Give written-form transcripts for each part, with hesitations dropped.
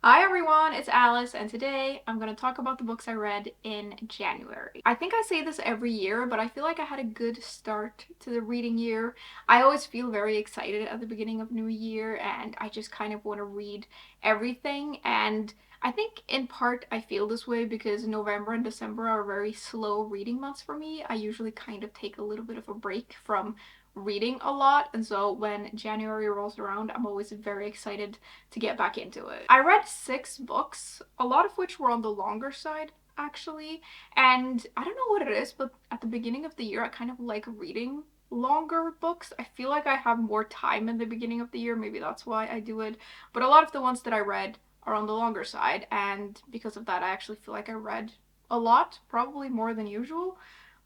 Hi everyone, it's Alice, and today I'm going to talk about the books I read in January. I think I say this every year, but I feel like I had a good start to the reading year. I always feel very excited at the beginning of New Year, and I just kind of want to read everything. And I think in part I feel this way because November and December are very slow reading months for me. I usually kind of take a little bit of a break from reading a lot, and so when January rolls around, I'm always very excited to get back into it. I read 6 books, a lot of which were on the longer side, actually, and I don't know what it is, but at the beginning of the year, I kind of like reading longer books. I feel like I have more time in the beginning of the year, maybe that's why I do it, but a lot of the ones that I read are on the longer side, and because of that, I actually feel like I read a lot, probably more than usual,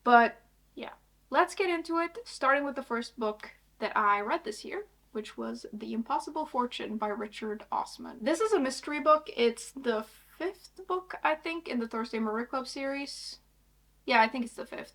but yeah. Let's get into it, starting with the first book that I read this year, which was The Impossible Fortune by Richard Osman. This is a mystery book. It's the 5th book, I think, in the Thursday Murray Club series. Yeah, I think it's the 5th.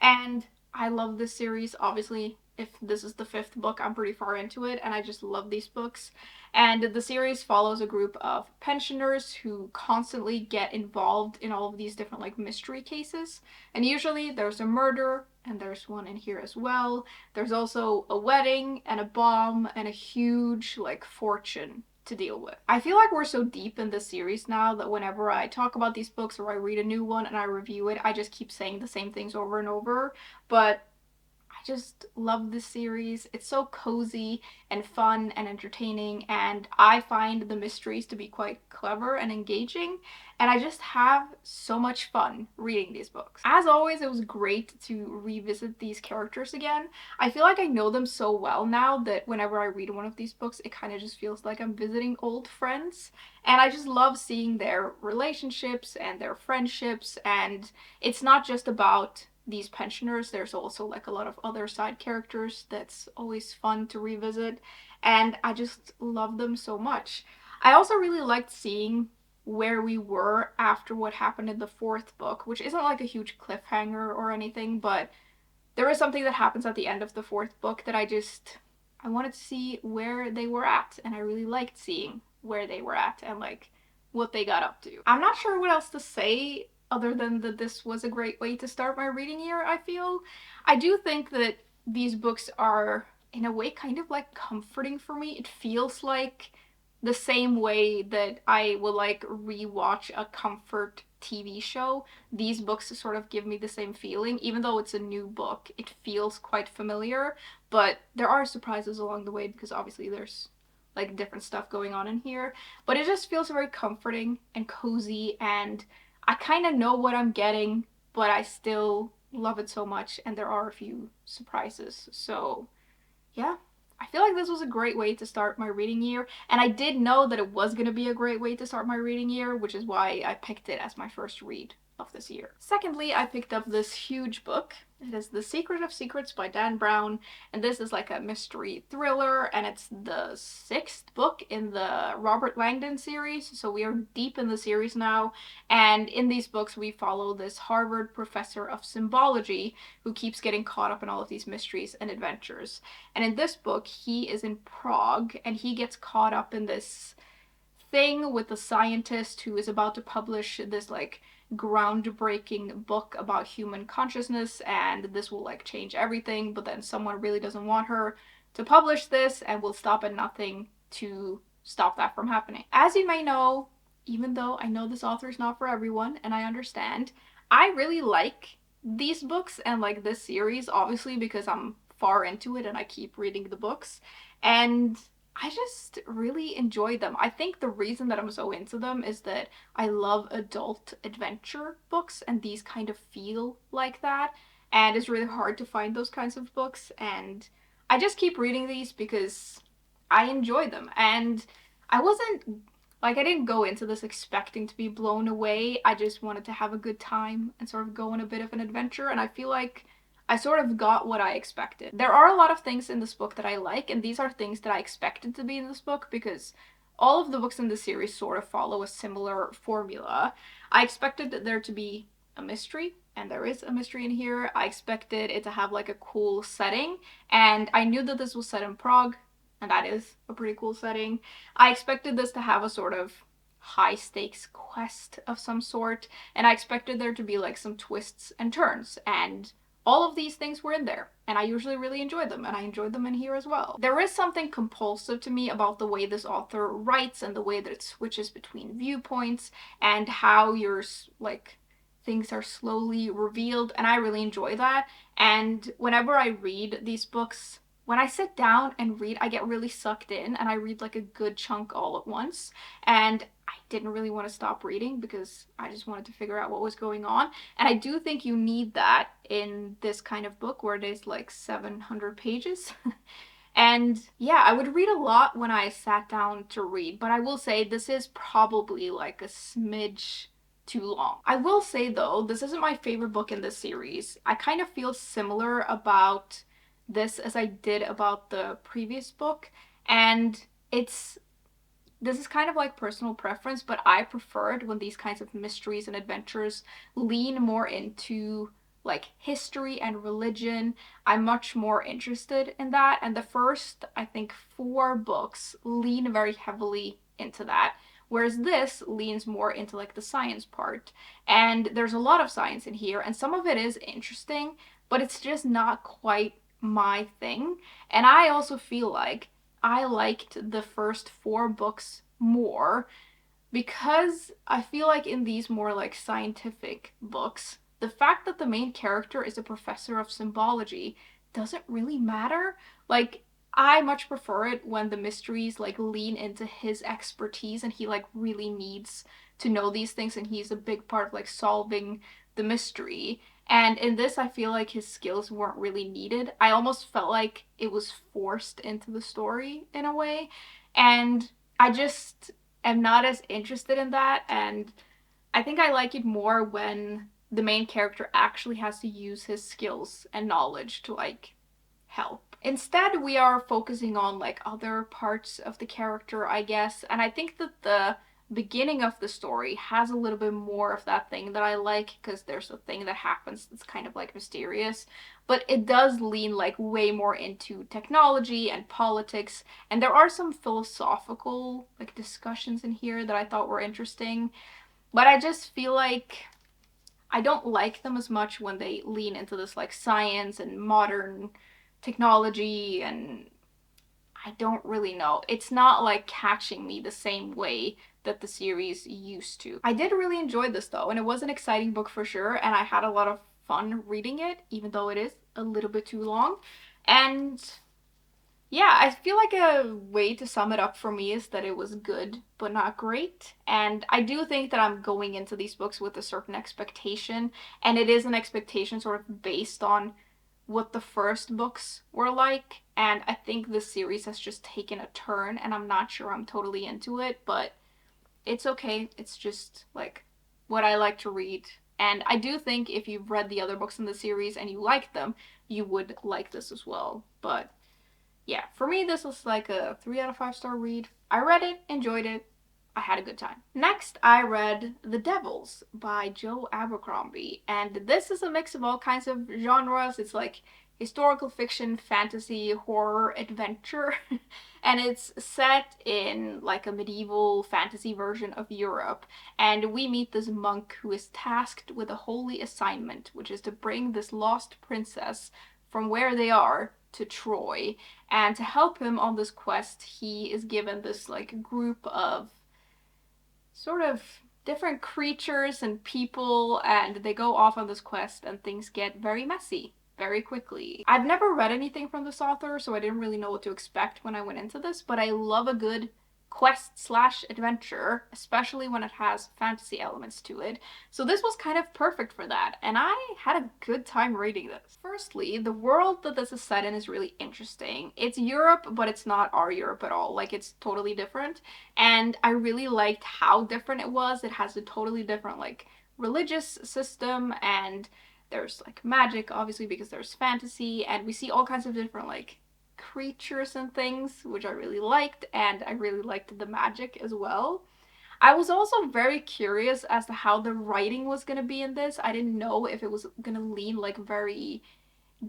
And I love this series. Obviously, if this is the 5th book, I'm pretty far into it, and I just love these books. And the series follows a group of pensioners who constantly get involved in all of these different like mystery cases. And usually there's a murder, and there's one in here as well. There's also a wedding and a bomb and a huge like fortune to deal with. I feel like we're so deep in this series now that whenever I talk about these books or I read a new one and I review it, I just keep saying the same things over and over. But I just love this series. It's so cozy and fun and entertaining, and I find the mysteries to be quite clever and engaging, and I just have so much fun reading these books. As always, it was great to revisit these characters again. I feel like I know them so well now that whenever I read one of these books, it kind of just feels like I'm visiting old friends, and I just love seeing their relationships and their friendships, and it's not just about these pensioners. There's also like a lot of other side characters that's always fun to revisit, and I just love them so much. I also really liked seeing where we were after what happened in the 4th book, which isn't like a huge cliffhanger or anything, but there is something that happens at the end of the 4th book that I wanted to see where they were at, and I really liked seeing where they were at and like what they got up to. I'm not sure what else to say other than that this was a great way to start my reading year, I feel. I do think that these books are in a way kind of like comforting for me. It feels like the same way that I will like rewatch a comfort TV show. These books sort of give me the same feeling. Even though it's a new book, it feels quite familiar, but there are surprises along the way because obviously there's like different stuff going on in here. But it just feels very comforting and cozy, and I kind of know what I'm getting, but I still love it so much, and there are a few surprises. So yeah, I feel like this was a great way to start my reading year, and I did know that it was going to be a great way to start my reading year, which is why I picked it as my first read of this year. Secondly, I picked up this huge book. It is The Secret of Secrets by Dan Brown, and this is like a mystery thriller, and it's the 6th book in the Robert Langdon series, so we are deep in the series now, and in these books we follow this Harvard professor of symbology who keeps getting caught up in all of these mysteries and adventures. And in this book, he is in Prague and he gets caught up in this thing with a scientist who is about to publish this like groundbreaking book about human consciousness, and this will like change everything, but then someone really doesn't want her to publish this and will stop at nothing to stop that from happening. As you may know, even though I know this author is not for everyone and I understand, I really like these books and like this series, obviously because I'm far into it and I keep reading the books, and I just really enjoy them. I think the reason that I'm so into them is that I love adult adventure books, and these kind of feel like that. And it's really hard to find those kinds of books, and I just keep reading these because I enjoy them. And I wasn't like, I didn't go into this expecting to be blown away. I just wanted to have a good time and sort of go on a bit of an adventure, and I feel like I sort of got what I expected. There are a lot of things in this book that I like, and these are things that I expected to be in this book because all of the books in the series sort of follow a similar formula. I expected there to be a mystery, and there is a mystery in here. I expected it to have like a cool setting, and I knew that this was set in Prague, and that is a pretty cool setting. I expected this to have a sort of high stakes quest of some sort, and I expected there to be like some twists and turns, and all of these things were in there, and I usually really enjoy them, and I enjoyed them in here as well. There is something compulsive to me about the way this author writes and the way that it switches between viewpoints and how you're like things are slowly revealed, and I really enjoy that. And whenever I read these books, when I sit down and read, I get really sucked in and I read like a good chunk all at once. And I didn't really want to stop reading because I just wanted to figure out what was going on. And I do think you need that in this kind of book where there's like 700 pages. And yeah, I would read a lot when I sat down to read, but I will say this is probably like a smidge too long. I will say though, this isn't my favorite book in this series. I kind of feel similar about this as I did about the previous book, and it's this is kind of like personal preference, but I prefer it when these kinds of mysteries and adventures lean more into like history and religion. I'm much more interested in that, and the first, I think, 4 books lean very heavily into that. Whereas this leans more into like the science part. And there's a lot of science in here, and some of it is interesting, but it's just not quite my thing. And I also feel like I liked the first 4 books more because I feel like in these more like scientific books, the fact that the main character is a professor of symbology doesn't really matter. Like, I much prefer it when the mysteries like lean into his expertise and he like really needs to know these things and he's a big part of like solving the mystery. And in this, I feel like his skills weren't really needed. I almost felt like it was forced into the story in a way. And I just am not as interested in that. And I think I like it more when the main character actually has to use his skills and knowledge to like help. Instead, we are focusing on like other parts of the character, I guess, and I think that the beginning of the story has a little bit more of that thing that I like because there's a thing that happens that's kind of like mysterious, but it does lean like way more into technology and politics, and there are some philosophical like discussions in here that I thought were interesting, but I just feel like I don't like them as much when they lean into this like science and modern technology, and I don't really know. It's not like catching me the same way that the series used to. I did really enjoy this though, and it was an exciting book for sure, and I had a lot of fun reading it, even though it is a little bit too long. And yeah, I feel like a way to sum it up for me is that it was good, but not great. And I do think that I'm going into these books with a certain expectation, and it is an expectation sort of based on what the first books were like. And I think this series has just taken a turn, and I'm not sure I'm totally into it, but it's okay. It's just like what I like to read. And I do think if you've read the other books in the series and you like them, you would like this as well. But yeah, for me, this was like a 3 out of 5 star read. I read it, enjoyed it, I had a good time. Next, I read The Devils by Joe Abercrombie, and this is a mix of all kinds of genres. It's like historical fiction, fantasy, horror, adventure, and it's set in like a medieval fantasy version of Europe. And we meet this monk who is tasked with a holy assignment, which is to bring this lost princess from where they are to Troy. And to help him on this quest, he is given this like group of sort of different creatures and people, and they go off on this quest and things get very messy very quickly. I've never read anything from this author, so I didn't really know what to expect when I went into this, but I love a good quest slash adventure, especially when it has fantasy elements to it. So this was kind of perfect for that, and I had a good time reading this. Firstly, the world that this is set in is really interesting. It's Europe, but it's not our Europe at all. Like, it's totally different, and I really liked how different it was. It has a totally different, like, religious system, and there's, like, magic, obviously, because there's fantasy, and we see all kinds of different, like, creatures and things, which I really liked, and I really liked the magic as well. I was also very curious as to how the writing was gonna be in this. I didn't know if it was gonna lean like very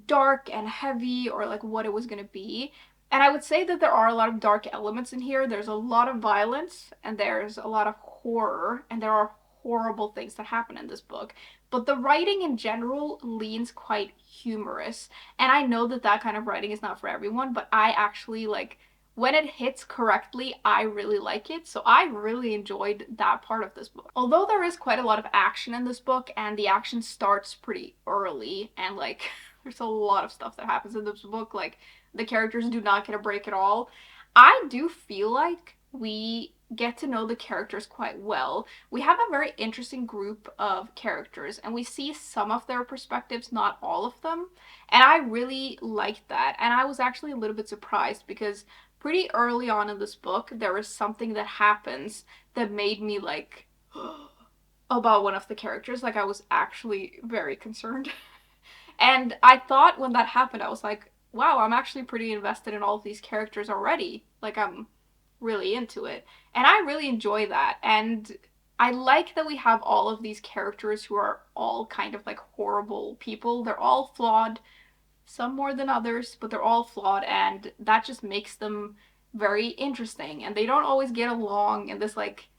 dark and heavy or like what it was gonna be. And I would say that there are a lot of dark elements in here. There's a lot of violence, and there's a lot of horror, and there are horrible things that happen in this book. But the writing in general leans quite humorous. And I know that that kind of writing is not for everyone, but I actually like when it hits correctly, I really like it. So I really enjoyed that part of this book. Although there is quite a lot of action in this book, and the action starts pretty early, and like there's a lot of stuff that happens in this book, like the characters do not get a break at all. I do feel like we get to know the characters quite well. We have a very interesting group of characters, and we see some of their perspectives, not all of them. And I really liked that. And I was actually a little bit surprised because pretty early on in this book, there is something that happens that made me like about one of the characters. Like I was actually very concerned. And I thought when that happened, I was like, wow, I'm actually pretty invested in all of these characters already. Like, I'm really into it. And I really enjoy that. And I like that we have all of these characters who are all kind of like horrible people. They're all flawed, some more than others, but they're all flawed, and that just makes them very interesting. And they don't always get along, and this like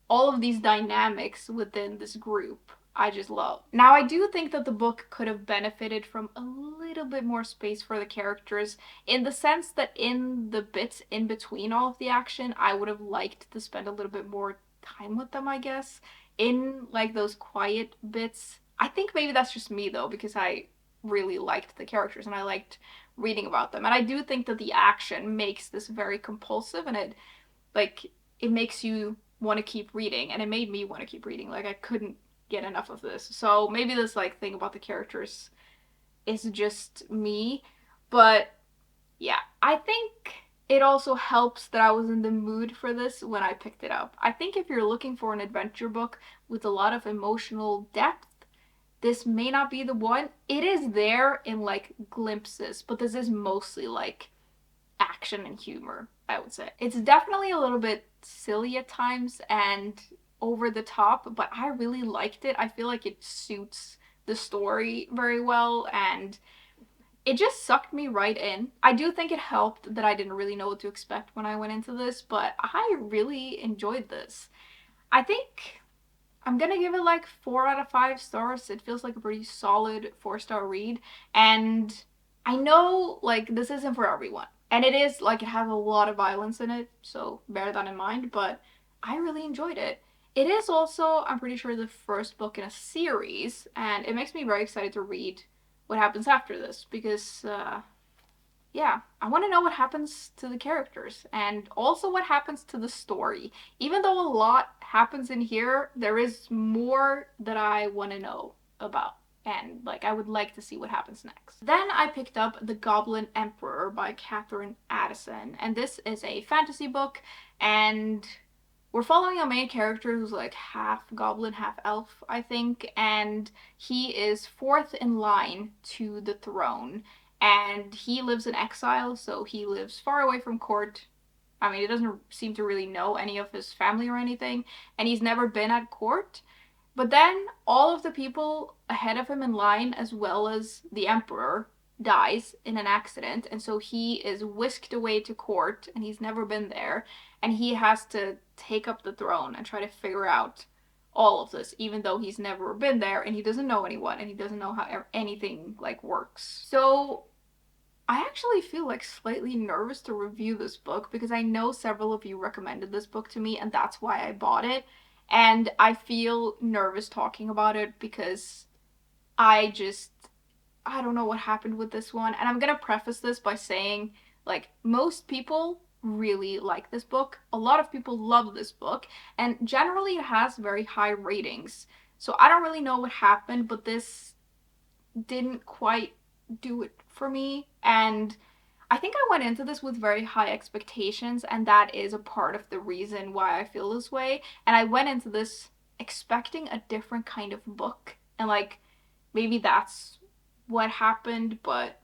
all of these dynamics within this group I just love. Now, I do think that the book could have benefited from a little bit more space for the characters, in the sense that in the bits in between all of the action, I would have liked to spend a little bit more time with them, I guess. In like those quiet bits. I think maybe that's just me though, because I really liked the characters and I liked reading about them. And I do think that the action makes this very compulsive, and it like it makes you want to keep reading, and it made me want to keep reading. Like I couldn't get enough of this. So maybe this like thing about the characters is just me, but yeah, I think it also helps that I was in the mood for this when I picked it up. I think if you're looking for an adventure book with a lot of emotional depth, this may not be the one. It is there in like glimpses, but this is mostly like action and humor, I would say. It's definitely a little bit silly at times and over the top, but I really liked it. I feel like it suits the story very well, and it just sucked me right in. I do think it helped that I didn't really know what to expect when I went into this, but I really enjoyed this. I think I'm gonna give it like 4 out of 5 stars. It feels like a pretty solid 4-star read. And I know like this isn't for everyone. And it is like it has a lot of violence in it, so bear that in mind, but I really enjoyed it. It is also, I'm pretty sure, the first book in a series, and it makes me very excited to read what happens after this because yeah, I want to know what happens to the characters and also what happens to the story. Even though a lot happens in here, there is more that I want to know about. And like I would like to see what happens next. Then I picked up The Goblin Emperor by Katherine Addison. And this is a fantasy book, and we're following a main character who's like half goblin, half elf, I think, and he is fourth in line to the throne. And he lives in exile, so he lives far away from court. I mean, he doesn't seem to really know any of his family or anything, and he's never been at court. But then all of the people ahead of him in line, as well as the emperor, dies in an accident, and so he is whisked away to court, and he's never been there, and he has to take up the throne and try to figure out all of this, even though he's never been there and he doesn't know anyone and he doesn't know how anything like works. So I actually feel like slightly nervous to review this book because I know several of you recommended this book to me, and that's why I bought it. And I feel nervous talking about it because I just I don't know what happened with this one. And I'm gonna preface this by saying, like, most people really like this book. A lot of people love this book, and generally it has very high ratings. So I don't really know what happened, but this didn't quite do it for me. And I think I went into this with very high expectations, and that is a part of the reason why I feel this way. And I went into this expecting a different kind of book, and like maybe that's what happened, but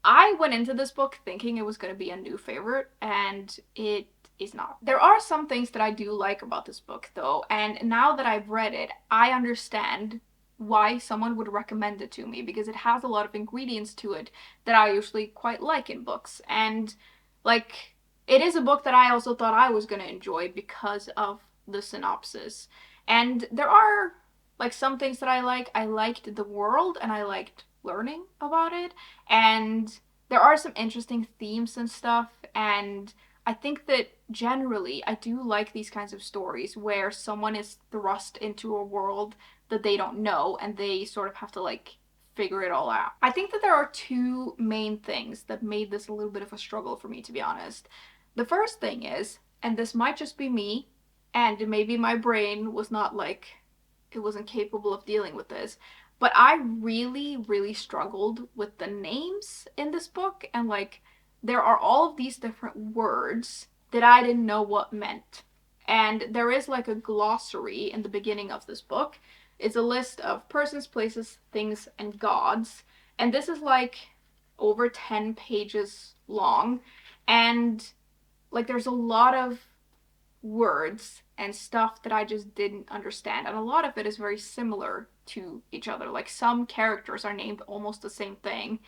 I went into this book thinking it was going to be a new favorite, and it is not. There are some things that I do like about this book, though, and now that I've read it, I understand why someone would recommend it to me, because it has a lot of ingredients to it that I usually quite like in books. And Like, it is a book that I also thought I was gonna enjoy because of the synopsis. And there are like some things that I like. I liked the world and I liked learning about it. And there are some interesting themes and stuff. And I think that generally I do like these kinds of stories where someone is thrust into a world that they don't know and they sort of have to like figure it all out. I think that there are two main things that made this a little bit of a struggle for me, to be honest. The first thing is, and this might just be me, and maybe my brain was not like, it wasn't capable of dealing with this, but I really, really struggled with the names in this book, and like, there are all of these different words that I didn't know what meant. And there is like a glossary in the beginning of this book. It's a list of persons, places, things, and gods. And this is like over 10 pages long. And like there's a lot of words and stuff that I just didn't understand. And a lot of it is very similar to each other. Like some characters are named almost the same thing.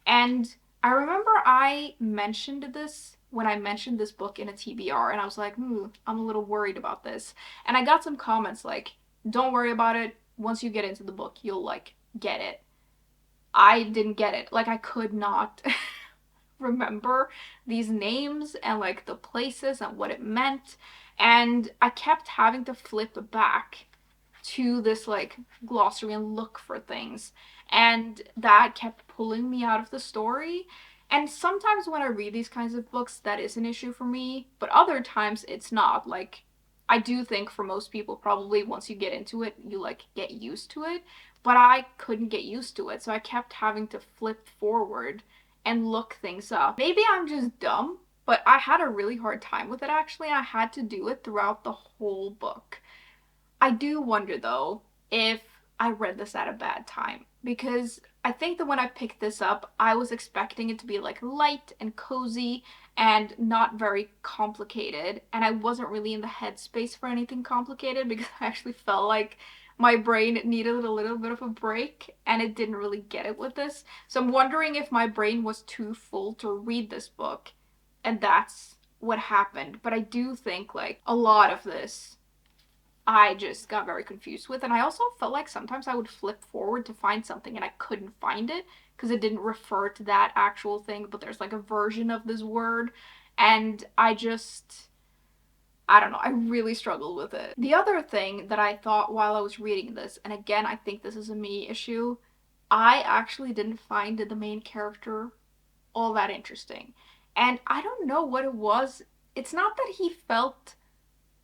And I remember I mentioned this when I mentioned this book in a TBR, and I was like, I'm a little worried about this. And I got some comments like, don't worry about it. Once you get into the book, you'll like get it. I didn't get it. Like, I could not remember these names and like the places and what it meant. And I kept having to flip back to this like glossary and look for things. And that kept pulling me out of the story. And sometimes when I read these kinds of books, that is an issue for me, but other times it's not. Like, I do think for most people, probably once you get into it, you like get used to it. But I couldn't get used to it, so I kept having to flip forward and look things up. Maybe I'm just dumb, but I had a really hard time with it actually. I had to do it throughout the whole book. I do wonder though if I read this at a bad time because I think that when I picked this up, I was expecting it to be like light and cozy and not very complicated, and I wasn't really in the headspace for anything complicated because I actually felt like my brain needed a little bit of a break and it didn't really get it with this. So I'm wondering if my brain was too full to read this book and that's what happened. But I do think like a lot of this I just got very confused with. And I also felt like sometimes I would flip forward to find something and I couldn't find it because it didn't refer to that actual thing, but there's like a version of this word. And I don't know, I really struggled with it. The other thing that I thought while I was reading this, and again, I think this is a me issue, I actually didn't find the main character all that interesting. And I don't know what it was. It's not that he felt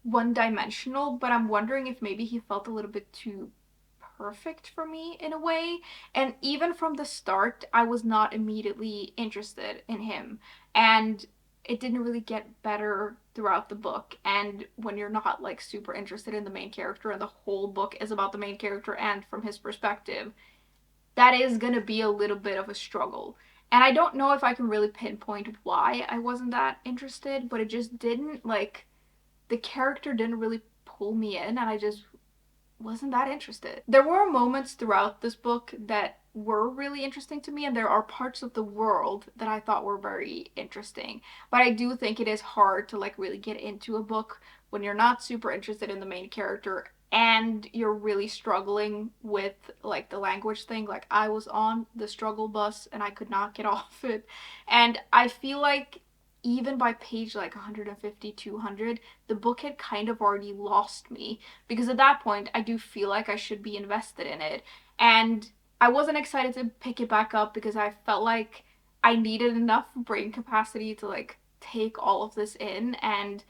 one dimensional, but I'm wondering if maybe he felt a little bit too perfect for me in a way. And even from the start, I was not immediately interested in him. And it didn't really get better throughout the book. And when you're not like super interested in the main character and the whole book is about the main character and from his perspective, that is gonna be a little bit of a struggle. And I don't know if I can really pinpoint why I wasn't that interested, but it just didn't like the character didn't really pull me in and I just wasn't that interested. There were moments throughout this book that were really interesting to me and there are parts of the world that I thought were very interesting. But I do think it is hard to like really get into a book when you're not super interested in the main character and you're really struggling with like the language thing. Like I was on the struggle bus and I could not get off it. And I feel like even by page like 150, 200, the book had kind of already lost me because at that point I do feel like I should be invested in it. And I wasn't excited to pick it back up because I felt like I needed enough brain capacity to like take all of this in, and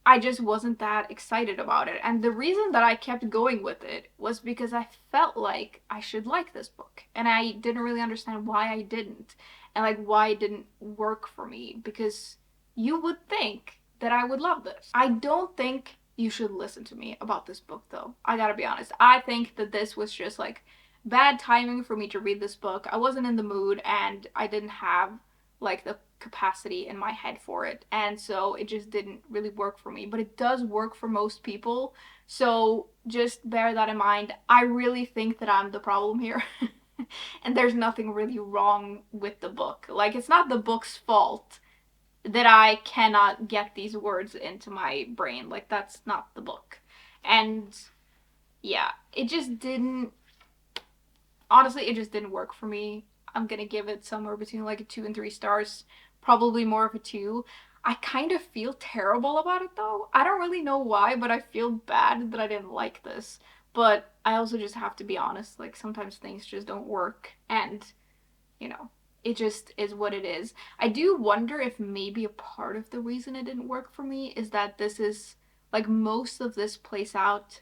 I just wasn't that excited about it. And the reason that I kept going with it was because I felt like I should like this book. And I didn't really understand why I didn't. And like why it didn't work for me. Because you would think that I would love this. I don't think you should listen to me about this book though. I gotta be honest. I think that this was just like bad timing for me to read this book. I wasn't in the mood and I didn't have like the capacity in my head for it, and so it just didn't really work for me. But it does work for most people, so just bear that in mind. I really think that I'm the problem here. And there's nothing really wrong with the book. Like, it's not the book's fault that I cannot get these words into my brain. Like, that's not the book. And yeah, it just didn't, honestly, it just didn't work for me. I'm gonna give it somewhere between like a 2 and 3 stars, probably more of a 2. I kind of feel terrible about it though. I don't really know why, but I feel bad that I didn't like this. But I also just have to be honest, like sometimes things just don't work, and you know, it just is what it is. I do wonder if maybe a part of the reason it didn't work for me is that this is like most of this plays out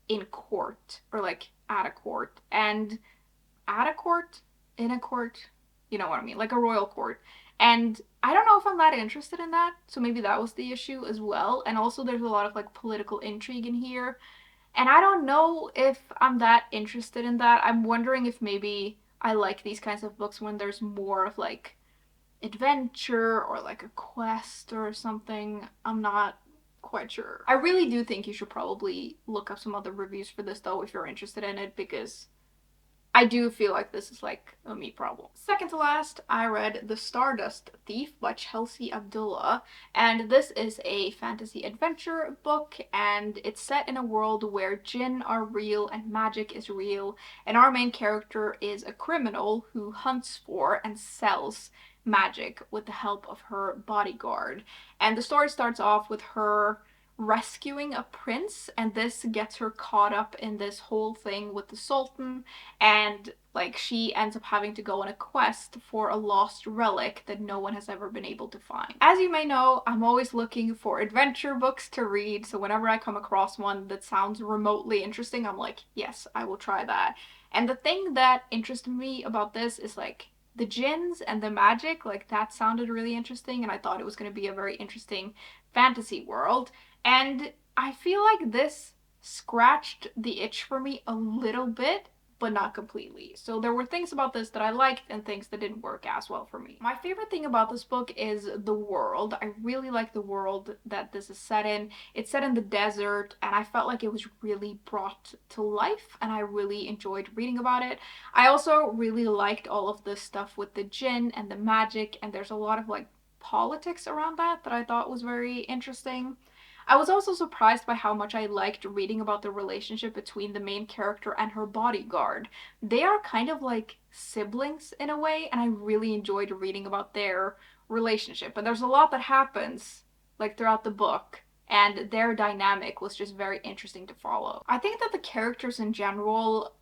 in court or like at a court. And at a court, in a court, you know what I mean, like a royal court. And I don't know if I'm that interested in that, so maybe that was the issue as well. And also, there's a lot of like political intrigue in here, and I don't know if I'm that interested in that. I'm wondering if maybe I like these kinds of books when there's more of like adventure or like a quest or something. I'm not quite sure. I really do think you should probably look up some other reviews for this though if you're interested in it, because I do feel like this is like a me problem. Second to last, I read The Stardust Thief by Chelsea Abdullah, and this is a fantasy adventure book, and it's set in a world where jinn are real and magic is real, and our main character is a criminal who hunts for and sells magic with the help of her bodyguard. And the story starts off with her rescuing a prince, and this gets her caught up in this whole thing with the sultan, and like she ends up having to go on a quest for a lost relic that no one has ever been able to find. As you may know, I'm always looking for adventure books to read, so whenever I come across one that sounds remotely interesting, I'm like, yes, I will try that. And the thing that interested me about this is like the jinns and the magic, like that sounded really interesting, and I thought it was going to be a very interesting fantasy world. And I feel like this scratched the itch for me a little bit, but not completely. So there were things about this that I liked and things that didn't work as well for me. My favorite thing about this book is the world. I really like the world that this is set in. It's set in the desert, and I felt like it was really brought to life, and I really enjoyed reading about it. I also really liked all of the stuff with the jinn and the magic, and there's a lot of like politics around that I thought was very interesting. I was also surprised by how much I liked reading about the relationship between the main character and her bodyguard. They are kind of like siblings in a way, and I really enjoyed reading about their relationship. And there's a lot that happens like throughout the book, and their dynamic was just very interesting to follow. I think that the characters in general,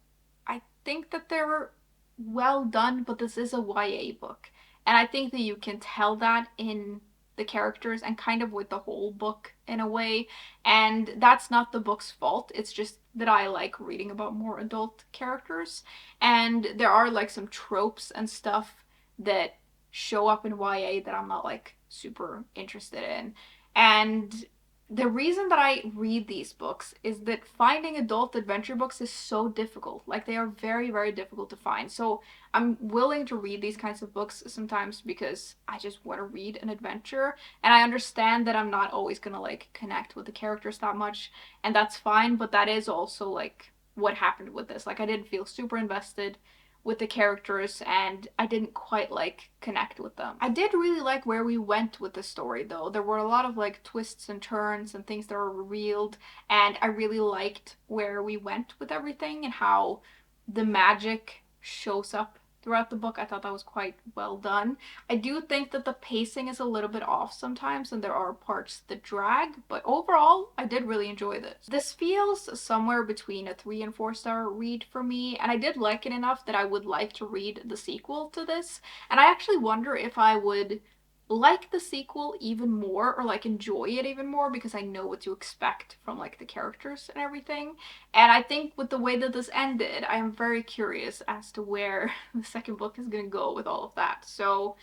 I think that they're well done, but this is a YA book. And I think that you can tell that in the characters and kind of with the whole book in a way. And that's not the book's fault. It's just that I like reading about more adult characters. And there are like some tropes and stuff that show up in YA that I'm not like super interested in. And the reason that I read these books is that finding adult adventure books is so difficult. Like, they are very, very difficult to find. So I'm willing to read these kinds of books sometimes because I just want to read an adventure. And I understand that I'm not always gonna like connect with the characters that much, and that's fine, but that is also like what happened with this. Like, I didn't feel super invested with the characters, and I didn't quite like connect with them. I did really like where we went with the story though. There were a lot of like twists and turns and things that were revealed, and I really liked where we went with everything and how the magic shows up throughout the book. I thought that was quite well done. I do think that the pacing is a little bit off sometimes and there are parts that drag, but overall I did really enjoy this. This feels somewhere between a 3 and 4 star read for me, and I did like it enough that I would like to read the sequel to this, and I actually wonder if I would like the sequel even more or like enjoy it even more because I know what to expect from like the characters and everything. And I think with the way that this ended, I am very curious as to where the second book is gonna go with all of that. So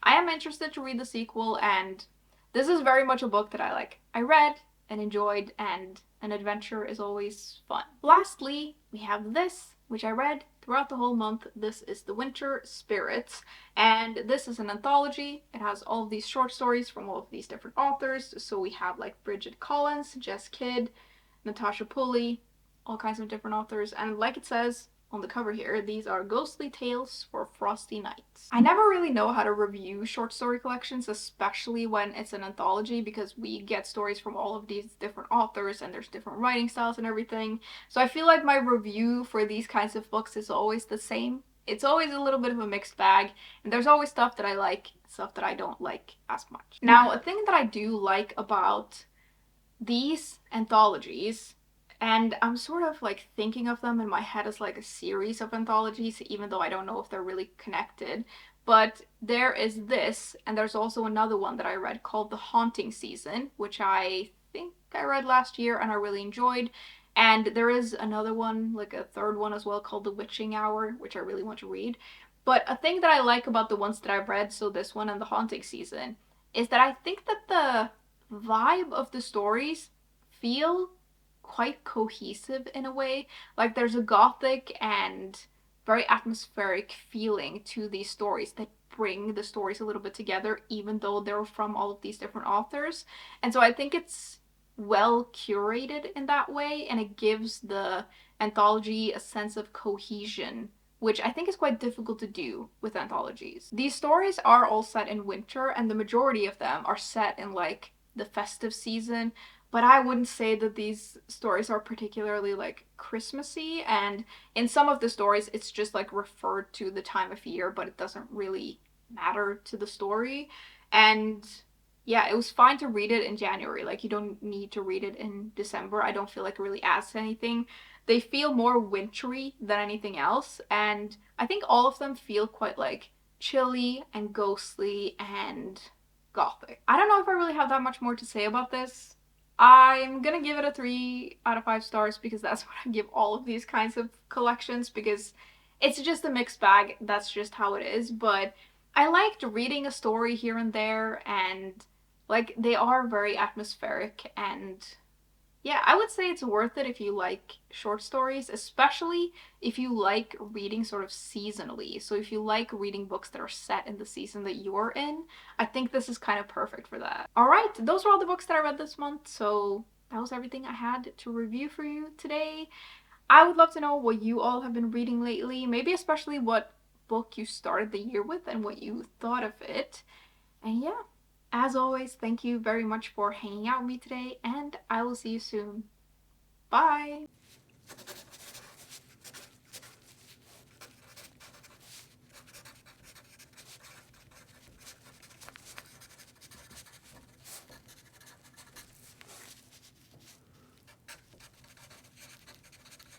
I am interested to read the sequel, and this is very much a book that I read and enjoyed, and an adventure is always fun. Lastly, we have this, which I read throughout the whole month. This is The Winter Spirits, and this is an anthology. It has all of these short stories from all of these different authors. So we have like Bridget Collins, Jess Kidd, Natasha Pulley, all kinds of different authors, and like it says on the cover here. These are Ghostly Tales for Frosty Nights. I never really know how to review short story collections, especially when it's an anthology, because we get stories from all of these different authors and there's different writing styles and everything. So I feel like my review for these kinds of books is always the same. It's always a little bit of a mixed bag, and there's always stuff that I like, stuff that I don't like as much. Now, a thing that I do like about these anthologies, and I'm sort of like thinking of them in my head as like a series of anthologies, even though I don't know if they're really connected. But there is this, and there's also another one that I read called The Haunting Season, which I think I read last year and I really enjoyed. And there is another one, like a third one as well, called The Witching Hour, which I really want to read. But a thing that I like about the ones that I've read, so this one and The Haunting Season, is that I think that the vibe of the stories feel quite cohesive in a way. Like there's a gothic and very atmospheric feeling to these stories that bring the stories a little bit together, even though they're from all of these different authors. And so I think it's well curated in that way, and it gives the anthology a sense of cohesion, which I think is quite difficult to do with anthologies. These stories are all set in winter, and the majority of them are set in like the festive season, but I wouldn't say that these stories are particularly like Christmassy, and in some of the stories it's just like referred to the time of year, but it doesn't really matter to the story. And yeah, it was fine to read it in January. Like, you don't need to read it in December. I don't feel like it really adds anything. They feel more wintry than anything else, and I think all of them feel quite like chilly and ghostly and gothic. I don't know if I really have that much more to say about this. I'm gonna give it a 3 out of 5 stars because that's what I give all of these kinds of collections, because it's just a mixed bag. That's just how it is. But I liked reading a story here and there, and like they are very atmospheric, and yeah, I would say it's worth it if you like short stories, especially if you like reading sort of seasonally. So if you like reading books that are set in the season that you're in, I think this is kind of perfect for that. Alright, those were all the books that I read this month, so that was everything I had to review for you today. I would love to know what you all have been reading lately, maybe especially what book you started the year with and what you thought of it. And yeah, as always, thank you very much for hanging out with me today, and I will see you soon. Bye!